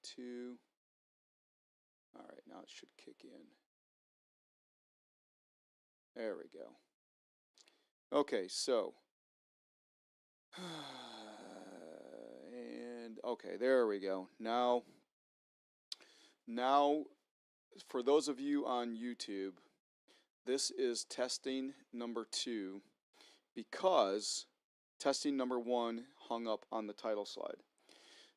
2. All right, now it should kick in. There we go. Okay, so and okay, there we go. Now for those of you on YouTube, this is testing number 2 because testing number 1 hung up on the title slide.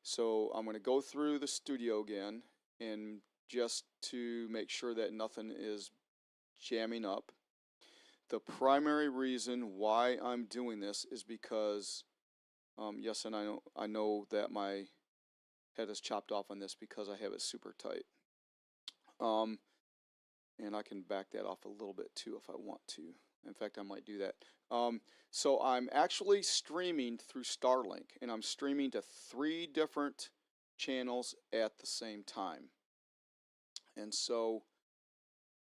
So I'm going to go through the studio again, and just to make sure that nothing is jamming up. The primary reason why I'm doing this is because, yes, and I know that my head is chopped off on this because I have it super tight. And I can back that off a little bit too if I want to. In fact, I might do that. So I'm actually streaming through Starlink, and I'm streaming to 3 different channels at the same time. And so,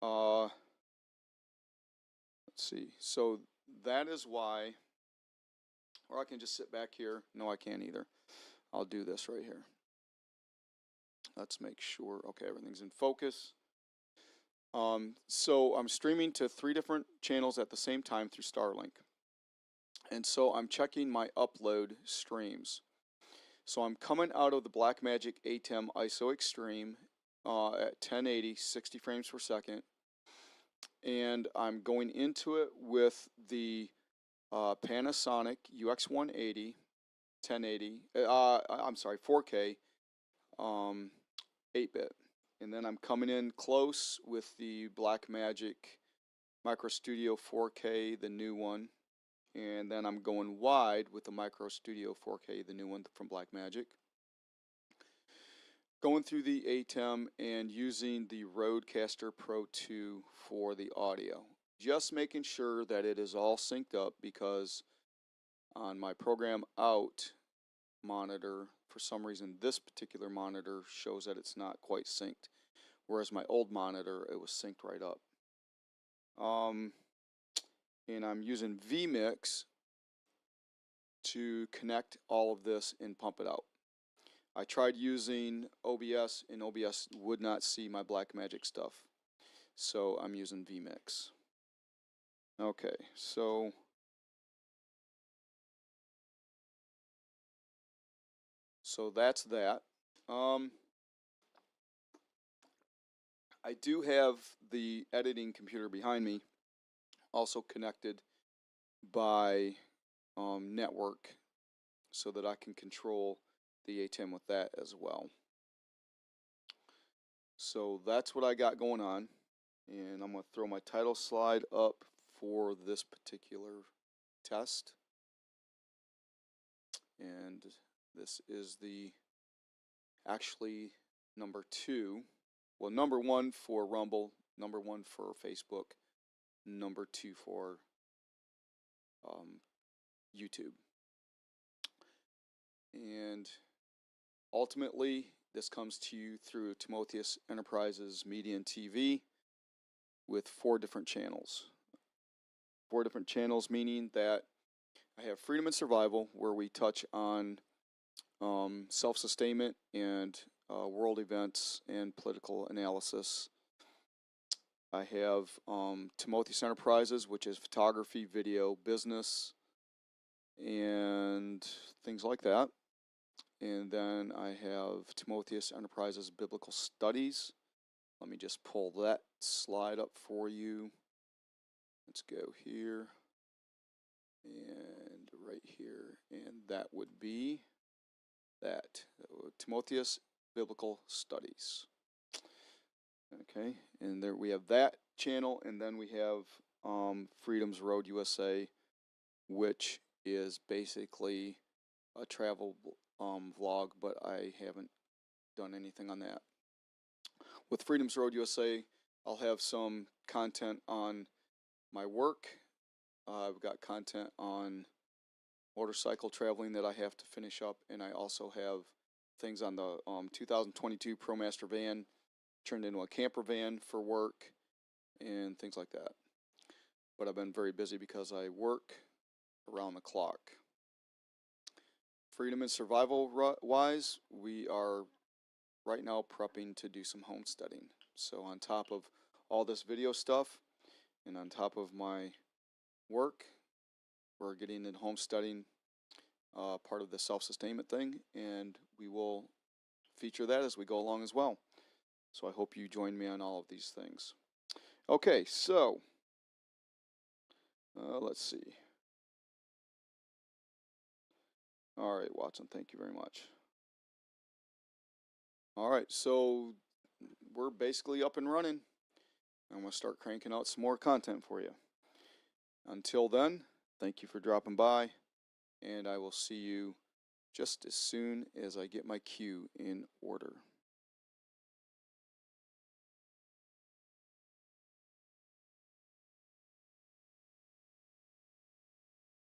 let's see. So that is why, or I can just sit back here. No, I can't either. I'll do this right here. Let's make sure, okay, everything's in focus. So I'm streaming to 3 different channels at the same time through Starlink. And so I'm checking my upload streams. So I'm coming out of the Blackmagic ATEM ISO Extreme at 1080, 60 frames per second. And I'm going into it with the Panasonic UX180, 1080, I'm sorry, 4K, 8-bit. And then I'm coming in close with the Blackmagic Micro Studio 4K, the new one. And then I'm going wide with the Micro Studio 4K, the new one from Blackmagic. Going through the ATEM and using the Rodecaster Pro 2 for the audio. Just making sure that it is all synced up, because on my program out monitor, for some reason this particular monitor shows that it's not quite synced, whereas my old monitor, it was synced right up. And I'm using vMix to connect all of this and pump it out. I tried using OBS, and OBS would not see my Blackmagic stuff, so I'm using vMix. Okay, so that's that. I do have the editing computer behind me also connected by network, so that I can control the ATEM with that as well. So that's what I got going on, and I'm going to throw my title slide up for this particular test. And this is the actually number 2. Well, number 1 for Rumble, number 1 for Facebook, number 2 for YouTube. And ultimately, this comes to you through Timotheus Enterprises Media and TV with 4 different channels. 4 different channels, meaning that I have Freedom and Survival, where we touch on self-sustainment and world events and political analysis. I have Timotheus Enterprises, which is photography, video, business, and things like that. And then I have Timotheus Enterprises Biblical Studies. Let me just pull that slide up for you. Let's go here and right here, and that would be that, Timotheus Biblical Studies. Okay, and there we have that channel, and then we have Freedom's Road USA, which is basically a travel vlog, but I haven't done anything on that. With Freedom's Road USA, I'll have some content on my work. I've got content on motorcycle traveling that I have to finish up, and I also have things on the 2022 ProMaster van turned into a camper van for work and things like that. But I've been very busy because I work around the clock. Freedom and survival wise, we are right now prepping to do some homesteading. So on top of all this video stuff and on top of my work, we're getting in homesteading part of the self-sustainment thing, and we will feature that as we go along as well. So I hope you join me on all of these things. Okay, so let's see. All right, Watson, thank you very much. All right, so we're basically up and running. I'm going to start cranking out some more content for you. Until then, thank you for dropping by, and I will see you just as soon as I get my queue in order.